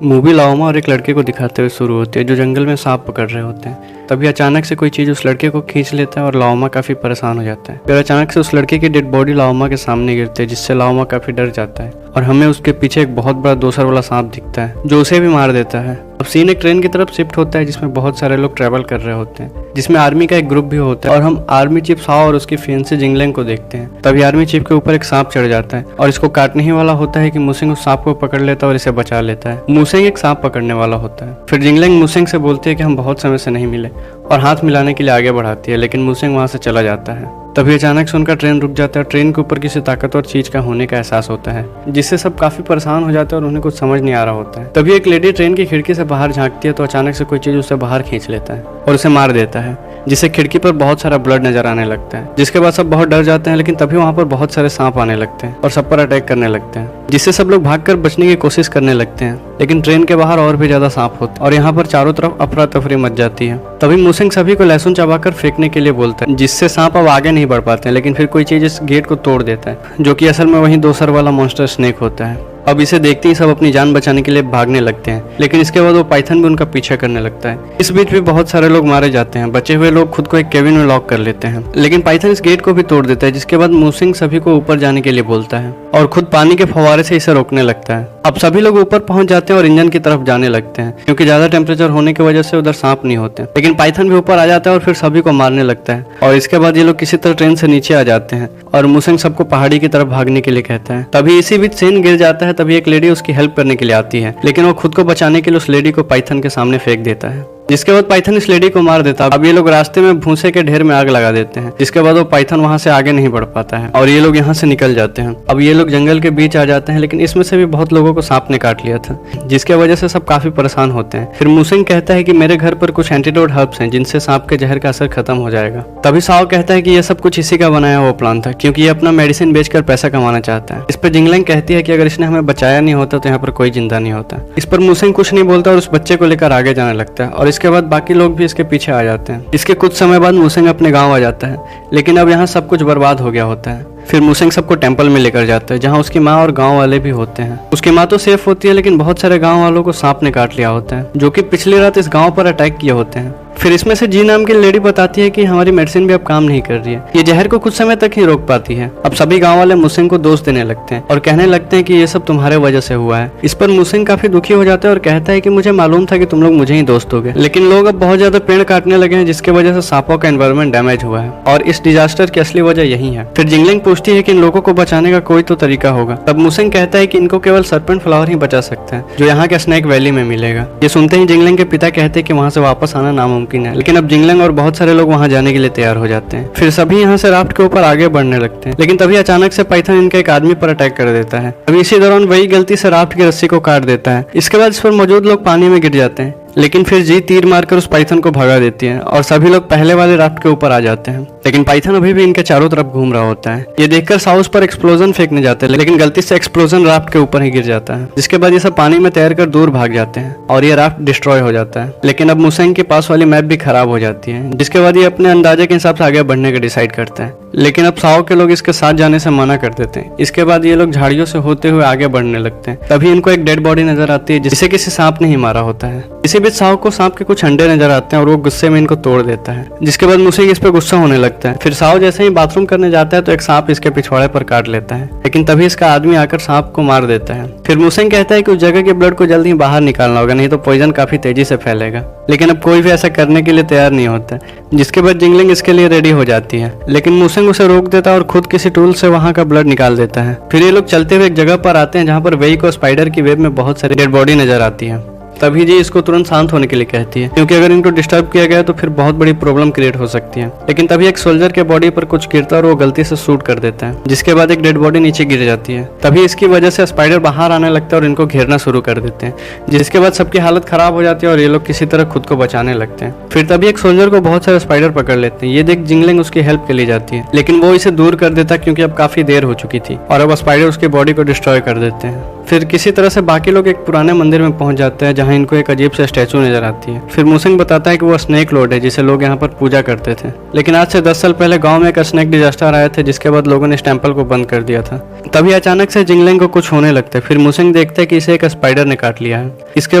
Movie लाओमा और एक लड़के को दिखाते हुए शुरू होती है जो जंगल में सांप पकड़ रहे होते हैं। तभी अचानक से कोई चीज़ उस लड़के को खींच लेता है और लाओमा काफ़ी परेशान हो जाता है। फिर अचानक से उस लड़के की डेड बॉडी लाओमा के सामने गिरती है, जिससे लाओमा काफ़ी डर जाता है और हमें उसके पीछे एक बहुत बड़ा दोसर वाला सांप दिखता है जो उसे भी मार देता है। अब सीन एक ट्रेन की तरफ शिफ्ट होता है जिसमें बहुत सारे लोग ट्रैवल कर रहे होते हैं, जिसमें आर्मी का एक ग्रुप भी होता है और हम आर्मी चीफ साओ और उसकी फियांसी जिंगलेंग को देखते हैं। तभी आर्मी चीफ के ऊपर एक सांप चढ़ जाता है और इसको काटने ही वाला होता है कि मुसेंग उस सांप को पकड़ लेता है और इसे बचा लेता है। मुसेंग एक सांप पकड़ने वाला होता है। फिर जिंगलेंग मुसेंग से बोलती है कि हम बहुत समय से नहीं मिले और हाथ मिलाने के लिए आगे बढ़ाती है, लेकिन मुसेंग वहां से चला जाता है। तभी अचानक से उनका ट्रेन रुक जाता है। ट्रेन के ऊपर किसी ताकतवर चीज का होने का एहसास होता है, जिससे सब काफी परेशान हो जाते हैं और उन्हें कुछ समझ नहीं आ रहा होता है। तभी एक लेडी ट्रेन की खिड़की से बाहर झांकती है तो अचानक से कोई चीज उसे बाहर खींच लेता है और उसे मार देता है, जिससे खिड़की पर बहुत सारा ब्लड नजर आने लगता है। जिसके बाद सब बहुत डर जाते हैं, लेकिन तभी वहां पर बहुत सारे सांप आने लगते हैं और सब पर अटैक करने लगते हैं, जिससे सब लोग भागकर बचने की कोशिश करने लगते हैं। लेकिन ट्रेन के बाहर और भी ज्यादा सांप होते हैं और यहाँ पर चारों तरफ अफरा तफरी मच जाती है। तभी मुसेंग सभी को लहसुन चबाकर फेंकने के लिए बोलता है, जिससे सांप अब आगे नहीं बढ़ पाते हैं। लेकिन फिर कोई चीज इस गेट को तोड़ देता है, जो कि असल में वही दोसर वाला मॉन्स्टर स्नेक होता है। अब इसे देखते ही सब अपनी जान बचाने के लिए भागने लगते हैं, लेकिन इसके बाद वो पाइथन भी उनका पीछा करने लगता है। इस बीच भी बहुत सारे लोग मारे जाते हैं। बचे हुए लोग खुद को एक केबिन में लॉक कर लेते हैं, लेकिन पाइथन इस गेट को भी तोड़ देता है। जिसके बाद मुसेंग सभी को ऊपर जाने के लिए बोलता है और खुद पानी के फव्वारे से इसे रोकने लगता है। अब सभी लोग ऊपर पहुंच जाते हैं और इंजन की तरफ जाने लगते हैं, क्योंकि ज्यादा टेम्परेचर होने की वजह से उधर सांप नहीं होते। लेकिन पाइथन भी ऊपर आ जाता है और फिर सभी को मारने लगता है। और इसके बाद ये लोग किसी तरह ट्रेन से नीचे आ जाते हैं और मुसेंग सबको पहाड़ी की तरफ भागने के लिए कहता है। तभी इसी बीच सेन गिर जाता है। तभी एक लेडी उसकी हेल्प करने के लिए आती है, लेकिन वो खुद को बचाने के लिए उस लेडी को पाइथन के सामने फेंक देता है, जिसके बाद पाइथन इस लेडी को मार देता है। अब ये लोग रास्ते में भूसे के ढेर में आग लगा देते हैं, जिसके बाद वो पाइथन वहां से आगे नहीं बढ़ पाता है और ये लोग यहाँ से निकल जाते हैं। अब ये लोग जंगल के बीच आ जाते हैं, लेकिन इसमें से भी बहुत लोगों को सांप ने काट लिया था, जिसके वजह से सब काफी परेशान होते हैं। फिर मुसेंग कहता है कि मेरे घर पर कुछ एंटीडोट हर्ब्स हैं जिनसे सांप के जहर का असर खत्म हो जाएगा। तभी साओ कहता है कि ये सब कुछ इसी का बनाया हुआ प्लान था, क्योंकि ये अपना मेडिसिन बेचकर पैसा कमाना चाहता है। इस पर जिंगलेंग कहती है कि अगर इसने हमें बचाया नहीं होता तो यहाँ पर कोई जिंदा नहीं होता। इस पर मुसेंग कुछ नहीं बोलता और उस बच्चे को लेकर आगे जाने लगता है और इसके बाद बाकी लोग भी इसके पीछे आ जाते हैं। इसके कुछ समय बाद मुसेंग अपने गांव आ जाता है, लेकिन अब यहाँ सब कुछ बर्बाद हो गया होता है। फिर मुसेंग सबको टेंपल में लेकर जाता है, जहाँ उसकी माँ और गांव वाले भी होते हैं। उसकी माँ तो सेफ होती है, लेकिन बहुत सारे गांव वालों को सांप ने काट लिया होता है, जो कि पिछली रात इस गांव पर अटैक किए होते हैं। फिर इसमें से जी नाम की लेडी बताती है कि हमारी मेडिसिन भी अब काम नहीं कर रही है, ये जहर को कुछ समय तक ही रोक पाती है। अब सभी गांव वाले मुसेंग को दोष देने लगते हैं और कहने लगते हैं कि ये सब तुम्हारे वजह से हुआ है। इस पर मुसेंग काफी दुखी हो जाता है और कहता है कि मुझे मालूम था कि तुम लोग मुझे ही दोष दोगे, लेकिन लोग अब बहुत ज्यादा पेड़ काटने लगे हैं, जिसकी वजह से सांपों का एनवायरमेंट डैमेज हुआ है और इस डिजास्टर की असली वजह यही है। फिर जिंगलिंग पूछती है कि इन लोगों को बचाने का कोई तो तरीका होगा। तब मुसेंग कहता है कि इनको केवल सर्पेंट फ्लावर ही बचा सकता है, जो यहाँ के स्नेक वैली में मिलेगा। ये सुनते ही जिंगलिंग के पिता कहते हैं कि वहाँ से वापस आना नामुमकिन है, लेकिन अब जिंगलिंग और बहुत सारे लोग वहां जाने के लिए तैयार हो जाते हैं। फिर सभी यहाँ से राफ्ट के ऊपर आगे बढ़ने लगते हैं, लेकिन तभी अचानक से पाइथन इनके एक आदमी पर अटैक कर देता है। अभी इसी दौरान वही गलती से राफ्ट की रस्सी को काट देता है। इसके बाद इस पर मौजूद लोग पानी में गिर जाते हैं, लेकिन फिर जी तीर मारकर उस पाइथन को भगा देती है और सभी लोग पहले वाले राफ्ट के ऊपर आ जाते हैं। लेकिन पाइथन अभी भी इनके चारों तरफ घूम रहा होता है। ये देखकर साउस पर एक्सप्लोजन फेंकने जाते हैं, लेकिन गलती से एक्सप्लोजन राफ्ट के ऊपर ही गिर जाता है, जिसके बाद ये सब पानी में तैरकर दूर भाग जाते हैं और ये राफ्ट डिस्ट्रॉय हो जाता है। लेकिन अब मुसेंग के पास वाली मैप भी खराब हो जाती है, जिसके बाद ये अपने अंदाजे के हिसाब से आगे बढ़ने का डिसाइड करता है। लेकिन अब साओ के लोग इसके साथ जाने से मना कर देते हैं। इसके बाद ये लोग झाड़ियों से होते हुए आगे बढ़ने लगते हैं। तभी इनको एक डेड बॉडी नजर आती है, जिसे किसी सांप ने ही मारा होता है। इसी बीच साओ को सांप के कुछ अंडे नजर आते हैं और वो गुस्से में इनको तोड़ देता है, जिसके बाद मुसेंग इस पर गुस्सा होने लगता है। फिर साओ जैसे ही बाथरूम करने जाता है तो एक सांप इसके पिछवाड़े पर काट लेता है, लेकिन तभी इसका आदमी आकर सांप को मार देता है। फिर मुसेंग कहता है कि उस जगह के ब्लड को जल्द ही बाहर निकालना होगा, नहीं तो पॉइजन काफी तेजी से फैलेगा। लेकिन अब कोई भी ऐसा करने के लिए तैयार नहीं होता, जिसके बाद जिंगलिंग इसके लिए रेडी हो जाती है, लेकिन मुसेंग उसे रोक देता है और खुद किसी टूल से वहां का ब्लड निकाल देता है। फिर ये लोग चलते हुए एक जगह पर आते हैं जहां पर वेई को स्पाइडर की वेब में बहुत सारी डेड बॉडी नजर आती है। तभी जी इसको तुरंत शांत होने के लिए कहती है, क्योंकि अगर इनको डिस्टर्ब किया गया तो फिर बहुत बड़ी प्रॉब्लम क्रिएट हो सकती है। लेकिन तभी एक सोल्जर के बॉडी पर कुछ गिरता है और वो गलती से शूट कर देता है, जिसके बाद एक डेड बॉडी नीचे गिर जाती है। तभी इसकी वजह से स्पाइडर बाहर आने लगता है और इनको घेरना शुरू कर देते हैं, जिसके बाद सबकी हालत खराब हो जाती है और ये लोग किसी तरह खुद को बचाने लगते हैं। फिर तभी एक सोल्जर को बहुत सारे स्पाइडर पकड़ लेते हैं। ये देख जिंगलिंग उसकी हेल्प के लिए जाती है, लेकिन वो इसे दूर कर देता है, क्योंकि अब काफी देर हो चुकी थी और अब स्पाइडर उसकी बॉडी को डिस्ट्रॉय कर देते हैं। फिर किसी तरह से बाकी लोग एक पुराने मंदिर में पहुंच जाते हैं जहां इनको एक अजीब सा स्टैचू नजर आती है। फिर मुसेंग बताता है कि वो स्नेक लॉर्ड है जिसे लोग यहाँ पर पूजा करते थे, लेकिन आज से 10 साल पहले गांव में एक स्नेक डिजास्टर आए थे जिसके बाद लोगों ने इस टेंपल को बंद कर दिया था। तभी अचानक से जिंगलिंग को कुछ होने लगता है। फिर मुसेंग देखता है कि इसे एक स्पाइडर ने काट लिया है। इसके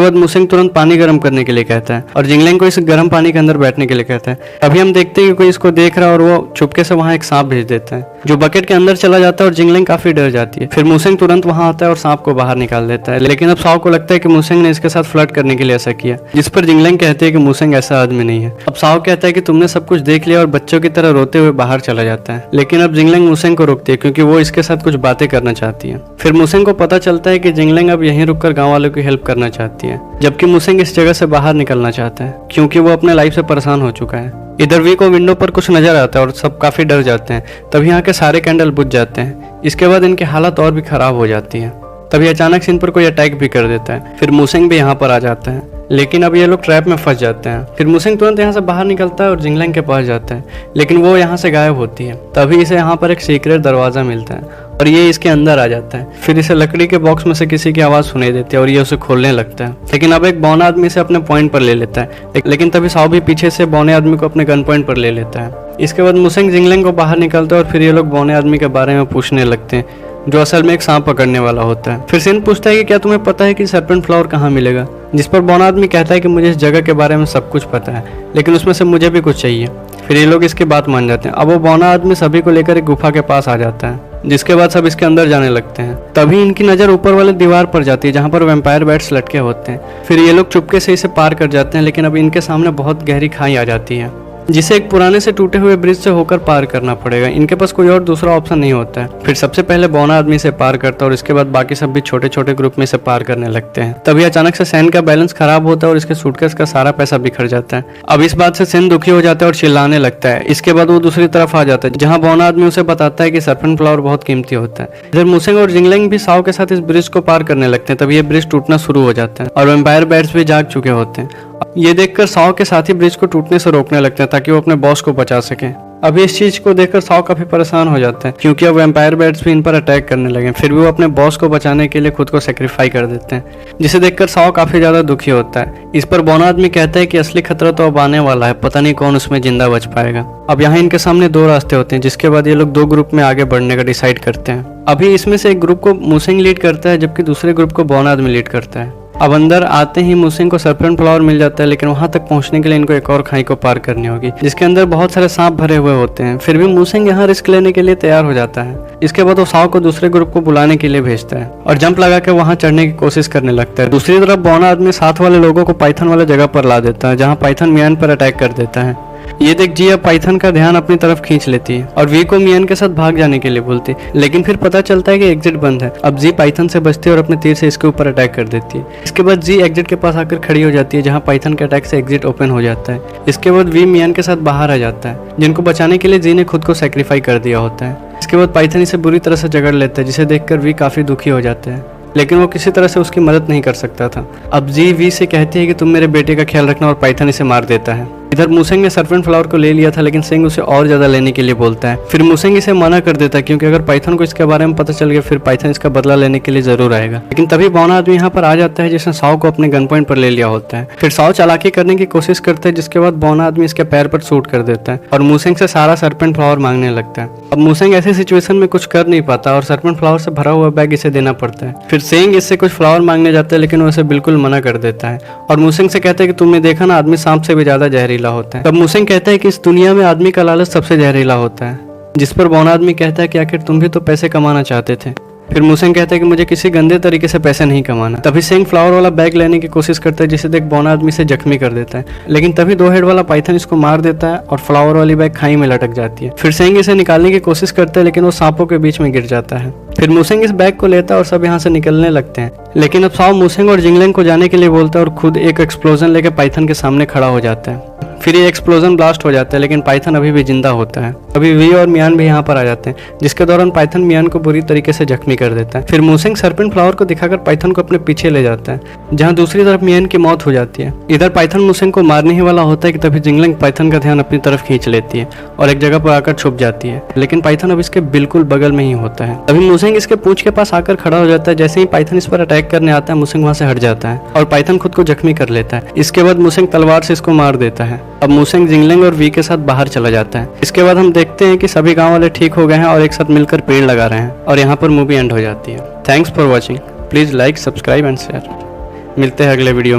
बाद मुसेंग तुरंत पानी गर्म करने के लिए कहता है और जिंगलिंग को इस गर्म पानी के अंदर बैठने के लिए कहता है। तभी हम देखते हैं कि कोई इसको देख रहा है और वो चुपके से वहाँ एक सांप भेज देता है जो बकेट के अंदर चला जाता है और जिंगलिंग काफी डर जाती है। फिर मुसेंग तुरंत वहाँ आता है और सांप को बाहर निकाल देता है, लेकिन अब साओ को लगता है कि मुसेंग ने इसके साथ फ्लर्ट करने के लिए ऐसा किया, जिस पर जिंगलिंग कहती है कि मुसेंग ऐसा आदमी नहीं है। अब साओ कहता है कि तुमने सब कुछ देख लिया और बच्चों की तरह रोते हुए बाहर चला जाता है, लेकिन अब जिंगलिंग मुसेंग को रोकती है क्योंकि वो इसके साथ कुछ बातें करना चाहती है। फिर मुसेंग को पता चलता है कि जिंगलिंग अब यहीं रुककर गाँव वालों की हेल्प करना चाहती है, जबकि मुसेंग इस जगह से बाहर निकलना चाहता है क्योंकि वो अपने लाइफ से परेशान हो चुका है। इधर वी को विंडो पर कुछ नजर आता है और सब काफी डर जाते हैं। तभी यहाँ के सारे कैंडल बुझ जाते हैं। इसके बाद इनकी हालत और भी खराब हो जाती है। तभी अचानक से इन पर कोई अटैक भी कर देता है। फिर मुसेंग भी यहाँ पर आ जाता है, लेकिन अब ये लोग ट्रैप में फंस जाते हैं। फिर मुसेंग तुरंत यहाँ से बाहर निकलता है और जिंगलिंग के पास जाता है, लेकिन वो यहाँ से गायब होती है। तभी इसे यहाँ पर एक सीक्रेट दरवाजा मिलता है और ये इसके अंदर आ जाता है। फिर इसे लकड़ी के बॉक्स में से किसी की आवाज सुनाई देती है और ये उसे खोलने लगता है, लेकिन अब एक बौना आदमी से अपने पॉइंट पर ले लेता है। लेकिन तभी साओ भी पीछे से बौने आदमी को अपने गन पॉइंट पर ले लेता है। इसके बाद मुसेंग जिंगलिंग को बाहर निकलता है और फिर ये लोग बौने आदमी के बारे में पूछने लगते हैं जो असल में एक सांप पकड़ने वाला होता है। फिर सिन पूछता है कि क्या तुम्हें पता है कि सर्पेंट फ्लावर कहाँ मिलेगा, जिस पर बौना आदमी कहता है कि मुझे इस जगह के बारे में सब कुछ पता है, लेकिन उसमें से मुझे भी कुछ चाहिए। फिर ये लोग इसकी बात मान जाते हैं। अब वो बौना आदमी सभी को लेकर एक गुफा के पास आ जाता है, जिसके बाद सब इसके अंदर जाने लगते हैं। तभी इनकी नज़र ऊपर वाले दीवार पर जाती है जहाँ पर वैम्पायर बैट्स लटके होते हैं। फिर ये लोग चुपके से इसे पार कर जाते हैं, लेकिन अब इनके सामने बहुत गहरी खाई आ जाती है जिसे एक पुराने से टूटे हुए ब्रिज से होकर पार करना पड़ेगा। इनके पास कोई और दूसरा ऑप्शन नहीं होता है। फिर सबसे पहले बौना आदमी से पार करता है और इसके बाद बाकी सब भी छोटे छोटे ग्रुप में से पार करने लगते हैं। तभी अचानक से सेन का बैलेंस खराब होता है और इसके सूटकेस का सारा पैसा बिखर जाता है। अब इस बात से सेन दुखी हो जाता है और चिल्लाने लगता है। इसके बाद वो दूसरी तरफ आ जाता है जहाँ बौना आदमी उसे बताता है कि सर्पेंट फ्लावर बहुत कीमती होता है। इधर मुसेंग और जिंगलिंग भी साओ के साथ इस ब्रिज को पार करने लगते हैं। तभी ये ब्रिज टूटना शुरू हो जाता है और वैम्पायर बैट्स भी जाग चुके होते हैं। ये देखकर साओ के साथी ब्रिज को टूटने से रोकने लगते हैं ताकि वो अपने बॉस को बचा सके। अभी इस चीज को देखकर साओ काफी परेशान हो जाता है क्योंकि अब वैम्पायर बैट्स भी इन पर अटैक करने लगे। फिर भी वो अपने बॉस को बचाने के लिए खुद को सेक्रीफाई कर देते हैं, जिसे देखकर साओ काफी ज्यादा दुखी होता है। इस पर बौना आदमी कहता है कि असली खतरा तो अब आने वाला है, पता नहीं कौन उसमें जिंदा बच पाएगा। अब यहाँ इनके सामने दो रास्ते होते हैं, जिसके बाद ये लोग दो ग्रुप में आगे बढ़ने का डिसाइड करते हैं। अभी इसमें से एक ग्रुप को मुसेंग लीड करता है जबकि दूसरे ग्रुप को बौना आदमी लीड करता है। अब अंदर आते ही मुसेंग को सर्पेंट फ्लावर मिल जाता है, लेकिन वहां तक पहुंचने के लिए इनको एक और खाई को पार करनी होगी जिसके अंदर बहुत सारे सांप भरे हुए होते हैं। फिर भी मुसेंग यहाँ रिस्क लेने के लिए तैयार हो जाता है। इसके बाद वो साओ को दूसरे ग्रुप को बुलाने के लिए भेजता है और जंप लगा के वहां चढ़ने की कोशिश करने लगता है। दूसरी तरफ बौना आदमी साथ वाले लोगों को पाइथन वाले जगह पर ला देता है जहाँ पाइथन मियान पर अटैक कर देता है। ये देख जी अब पाइथन का ध्यान अपनी तरफ खींच लेती है और वी को मियान के साथ भाग जाने के लिए बोलती है, लेकिन फिर पता चलता है कि एग्जिट बंद है। अब जी पाइथन से बचती है और अपने तीर से इसके ऊपर अटैक कर देती है। इसके बाद जी एग्जिट के पास आकर खड़ी हो जाती है जहाँ पाइथन के अटैक से एग्जिट ओपन हो जाता है। इसके बाद वी मियान के साथ बाहर आ जाता है जिनको बचाने के लिए जी ने खुद को सेक्रीफाई कर दिया होता है। इसके बाद पाइथन इसे बुरी तरह से जकड़ लेता है जिसे देखकर वी काफी दुखी हो जाते हैं, लेकिन वो किसी तरह से उसकी मदद नहीं कर सकता था। अब जी वी से कहती है कि तुम मेरे बेटे का ख्याल रखना और पाइथन इसे मार देता है। इधर मुसेंग ने सर्पेंट फ्लावर को ले लिया था, लेकिन सिंह उसे और ज्यादा लेने के लिए बोलता है। फिर मुसेंग इसे मना कर देता है क्योंकि अगर पाइथन को इसके बारे में पता चल गया फिर पाइथन इसका बदला लेने के लिए जरूर आएगा। लेकिन तभी बौना आदमी यहाँ पर आ जाता है जिसने साओ को अपने गन पॉइंट पर ले लिया होता है। फिर साओ चालाकी करने की कोशिश करता है जिसके बाद बौना आदमी इसके पैर पर शूट कर देता है और मुसेंग से सारा सर्पेंट फ्लावर मांगने लगता है। अब मुसेंग ऐसी सिचुएशन में कुछ कर नहीं पाता और सर्पेंट फ्लावर से भरा हुआ बैग इसे देना पड़ता है। फिर सिंह इससे कुछ फ्लावर मांगने जाता है, लेकिन वो इसे बिल्कुल मना कर देता है और मुसेंग से कहता है कि तुमने देखा ना, आदमी सांप से भी ज्यादा जहरीला होता है। तब मुसेंग कहता है कि इस दुनिया में आदमी का लालच सबसे जहरीला होता है, जिस पर बौना आदमी कहता है कि आखिर तुम भी तो पैसे कमाना चाहते थे। फिर मुसेंग कहता है कि मुझे किसी गंदे तरीके से पैसे नहीं कमाना। तभी सिंह फ्लावर वाला बैग लेने की कोशिश करता है जिसे देख बौना आदमी से जख्मी कर देता है, लेकिन तभी दो हेड वाला पाइथन इसको मार देता है और फ्लावर वाली बैग खाई में लटक जाती है। फिर सिंह इसे निकालने की कोशिश करता है, लेकिन वो सांपों के बीच में गिर जाता है। फिर मुसेंग इस बैग को लेता है और सब यहाँ से निकलने लगते हैं, लेकिन अब साओ मुसेंग और जिंगलिंग को जाने के लिए बोलता है और खुद एक एक्सप्लोजन लेकर पाइथन के सामने खड़ा हो जाता है। फिर ये एक्सप्लोजन ब्लास्ट हो जाता है, लेकिन पाइथन अभी भी जिंदा होता है। अभी वी और मियान भी यहाँ पर आ जाते हैं, जिसके दौरान पाइथन मियान को बुरी तरीके से जख्मी कर देता है। फिर मूसिंग सरपेंट फ्लावर को दिखाकर पाइथन को अपने पीछे ले जाता है, जहाँ दूसरी तरफ मियान की मौत हो जाती है। इधर पाइथन मूसिंग को मारने ही वाला होता है कि तभी जिंगलिंग पाइथन का ध्यान अपनी तरफ खींच लेती है और एक जगह पर आकर छुप जाती है, लेकिन पाइथन अब इसके बिल्कुल बगल में ही होता है। तभी मूसिंग इसके पूंछ के पास आकर खड़ा हो जाता है। जैसे ही पाइथन इस पर अटैक करने आता है, मूसिंग वहां से हट जाता है और पाइथन खुद को जख्मी कर लेता है। इसके बाद मूसिंग तलवार से इसको मार देता है। अब मूसिंग जिंगलिंग और वी के साथ बाहर चला जाता है। इसके बाद हम देखते हैं कि सभी गांव वाले ठीक हो गए हैं और एक साथ मिलकर पेड़ लगा रहे हैं, और यहाँ पर मूवी एंड हो जाती है। Thanks for watching. Please like, subscribe and share. मिलते हैं अगले वीडियो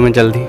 में जल्दी।